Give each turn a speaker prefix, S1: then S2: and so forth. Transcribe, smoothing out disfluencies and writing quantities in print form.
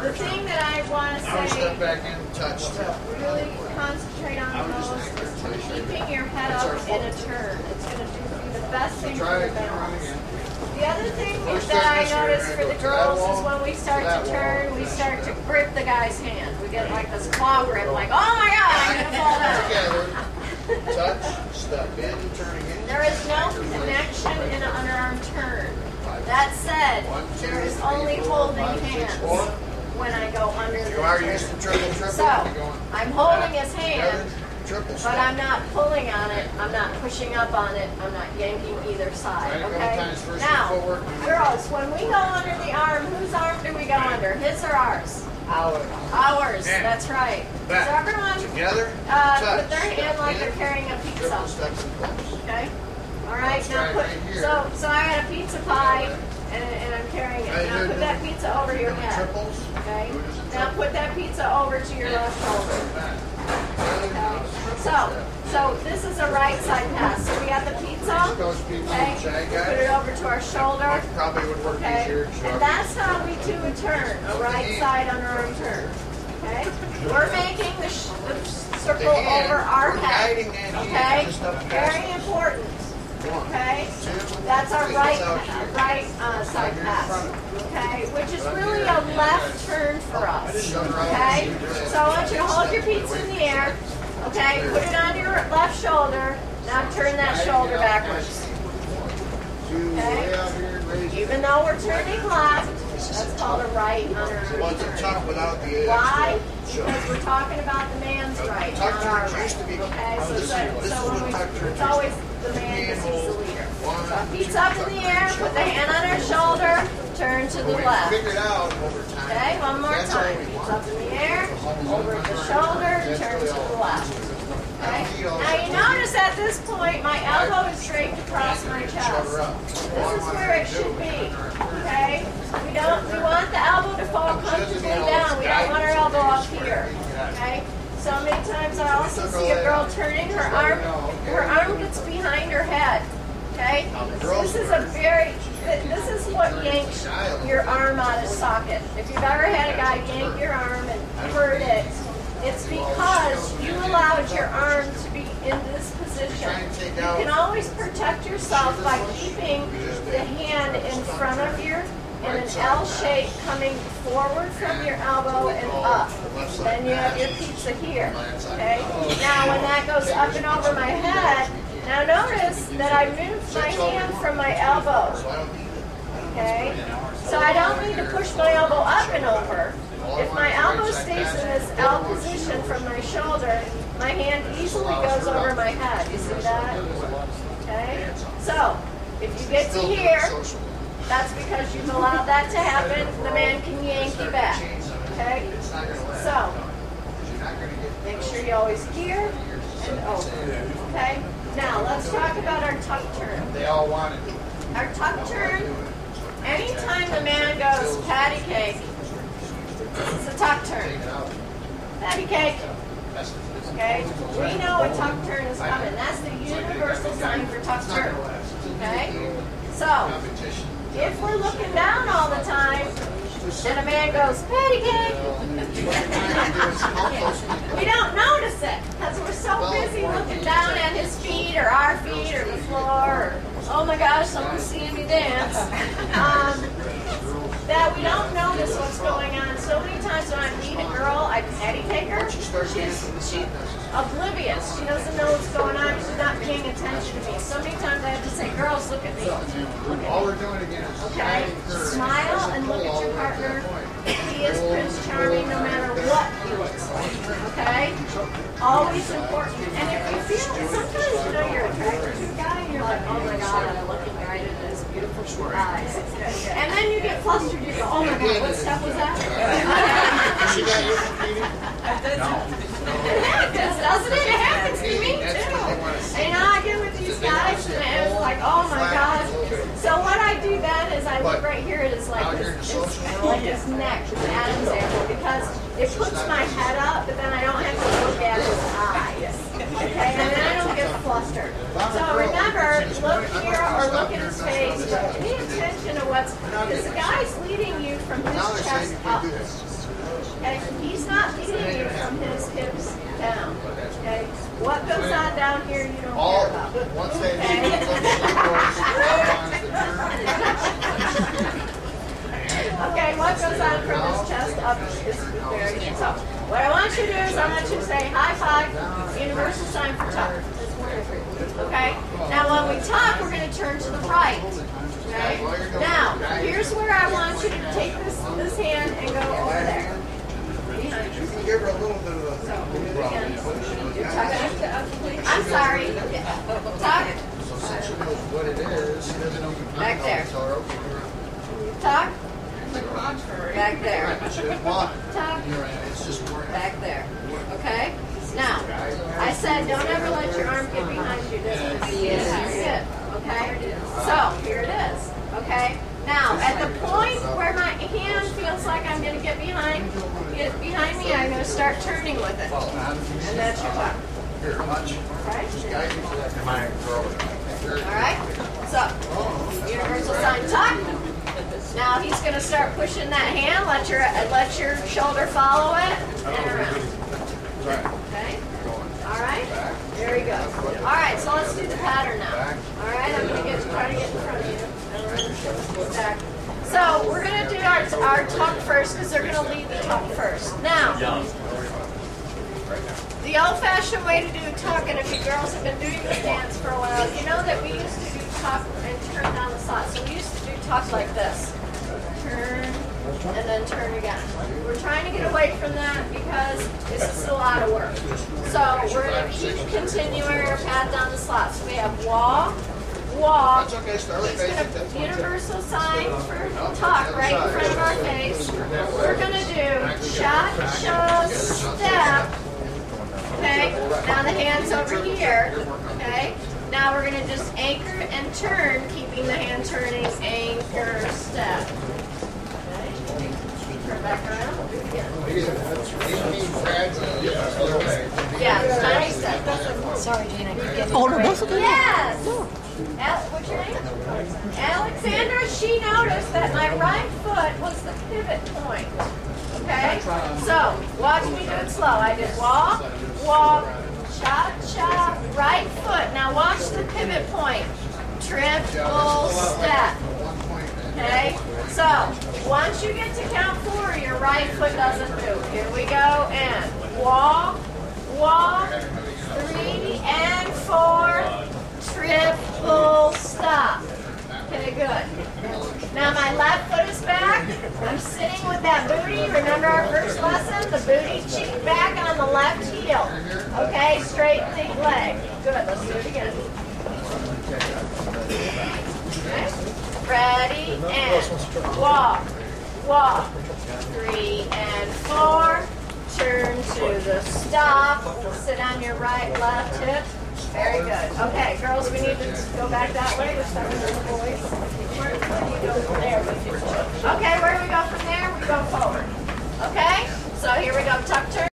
S1: The thing that I want to say,
S2: step back in, touch.
S1: really concentrate on the most is keeping your head up in a turn. It's going to be the best thing for your balance. The other thing that I notice for the girls is when we start to turn, we start to grip the guy's hand. We get like this claw grip, like, oh my God, I'm going to fall down.
S2: Together, touch, step in, turning in.
S1: There is no connection in an underarm turn. That said, there is only holding hands when I go under the turn. So, I'm holding his hand, but I'm not pulling on it, I'm not pushing up on it, I'm not yanking either side, okay? Now, girls, when we go under the arm, whose arm do we go under, his or ours? Ours, that's right. So everyone, put their hand like they're carrying a pizza, okay? All right, now put, so I got a pizza pie, and I'm carrying it. Now put that pizza over your head, okay? Now put that pizza over to your left shoulder. Okay. So this is a right side pass. So we got the pizza, okay? Put it over to our shoulder, okay? And that's how we do a turn, a right side underarm turn, okay? We're making the circle over our head, okay? Very important. Okay, that's our right side pass, okay, which is really a left turn for us, okay? So I want you to hold your pizza in the air, okay, put it on your left shoulder, now turn that shoulder backwards, okay? Even though we're turning left, that's called a right underarm turn. Why? Because we're talking about the man's right, not our right, okay? So when it's always the man because he's the leader. So feet's up in the air, put the hand on our shoulder, turn to the left. Okay, one more time. Feet's up in the air, over the shoulder, turn to the left. Okay? Now you notice at this point my elbow is draped across my chest. This is where it should be. Okay? We want the elbow to fall comfortably down. We don't want our elbow up here. Okay? So many times I also see a girl turning her arm gets behind her head, okay? This is what yanks your arm out of socket. If you've ever had a guy yank your arm and hurt it, it's because you allowed your arm to be in this position. You can always protect yourself by keeping the hand in front of you in an L shape coming forward from your elbow and up. Then you have your pizza here, okay? Now when that goes up and over my head, now notice that I moved my hand from my elbow, okay? So I don't need to push my elbow up and over. If my elbow stays in this L position from my shoulder, my hand easily goes over my head. You see that? Okay? So, if you get to here, that's because you've allowed that to happen. The man can yank you back. Okay? So, make sure you always here and over. Okay? Now, let's talk about our tuck turn.
S2: They all want it.
S1: Our tuck turn, anytime the man goes patty cake, it's a tuck turn. Patty cake. Okay? We know a tuck turn is coming. That's the universal sign for tuck turn. Okay? So, if we're looking down all the time, and a man goes, patty cake, we don't notice it because we're so busy looking down at his feet or our feet or the floor or, oh my gosh, someone's seeing me dance, that we don't notice what's going on. So many times when I meet a girl, I patty cake her, she's oblivious. She doesn't know what's going on. She's not paying attention to me. So many times I have to say, girls, look at me.
S2: All we're doing again is
S1: okay? Smile and look at your partner. He is Prince Charming no matter what he looks like. Okay? Always important. And if you feel, sometimes you know you're attracted to a guy and you're like, oh my God, I'm looking right at his beautiful short eyes. And then you get flustered. You go, oh my God, what step was that? It happens, doesn't it? It happens to me too. And I get with these guys and it's like, oh my gosh. So what I do then is I look right here at his like his neck, his Adam's apple, because it puts my head up, but then I don't have to look at his eyes. Okay, and then I don't get flustered. So remember, look here or look at his face. Pay attention to what's, because the guy's leading you from his chest up. Okay? He's not leading you from his hips down. Okay? What goes on down here you don't care about.
S2: Once they
S1: Okay, what goes on from his chest up is very good. So, what I want you to do is I want you to say high five, universal sign for tuck. Okay? Now when we tuck, we're going to turn to the right. Okay? Now, here's where I want you to take this hand and go over there. Behind you.
S2: You can give her a little bit of a...
S1: So, again, you're tucking. I'm sorry. Tuck.
S2: So since she knows what it is, she doesn't know.
S1: Back there.
S2: Tell her, okay,
S1: Tuck. Back there.
S2: she doesn't want it.
S1: Tuck.
S2: It's just working.
S1: Back there. Okay? Now, I said don't ever let your arm get behind you. Yes. Okay? So, here it is. Okay? Now, at the point where my hand feels like I'm going to get behind me, I'm going to start turning with it. And that's your tuck.
S2: Here, much.
S1: Right?
S2: Am I
S1: Alright? So, universal sign tuck. Now he's going to start pushing that hand. Let your shoulder follow it. And around. Okay? Alright? Very good. Alright, so let's do the pattern now. Alright, I'm going to try to get in front of you. So we're going to do our tuck first because they're going to lead the tuck first. Now, the old-fashioned way to do tuck, and if you girls have been doing this dance for a while, you know that we used to do tuck and turn down the slot. So we used to do tuck like this. Turn, and then turn again. We're trying to get away from that because this is a lot of work. So we're going to keep continuing our path down the slot. So we have walk, walk. He's going to universal sign for tuck right in front of our face. We're going to do cha-cha step. Okay, now the hand's over here. Okay, now we're going to just anchor and turn, keeping the hand turning, anchor, step. Okay, turn back around, do it again. Yeah, tiny step.
S3: Sorry, Gina, I keep getting
S1: Oh, no, that's okay. Yes! What's your name? Alexandra, she noticed that my right foot was the pivot point. Okay? So, watch me do it slow. I did walk, walk, cha-cha, right foot. Now watch the pivot point. Triple step. Okay? So, once you get to count 4, your right foot doesn't move. Here we go, and walk, walk, 3 and 4, triple stop. Okay, good. Now my left foot is back. I'm sitting with that booty. Remember our first lesson? The booty cheek back on the left heel. Okay, straighten the leg. Good, let's do it again. Okay. Ready, and walk, walk. 3 and 4. Turn to the stop. Sit on your right, left hip. Very good. Okay, girls, we need to go back that way. We're starting with the boys. Where do you go from there? Okay, where do we go from there? We go forward. Okay? So here we go. Tuck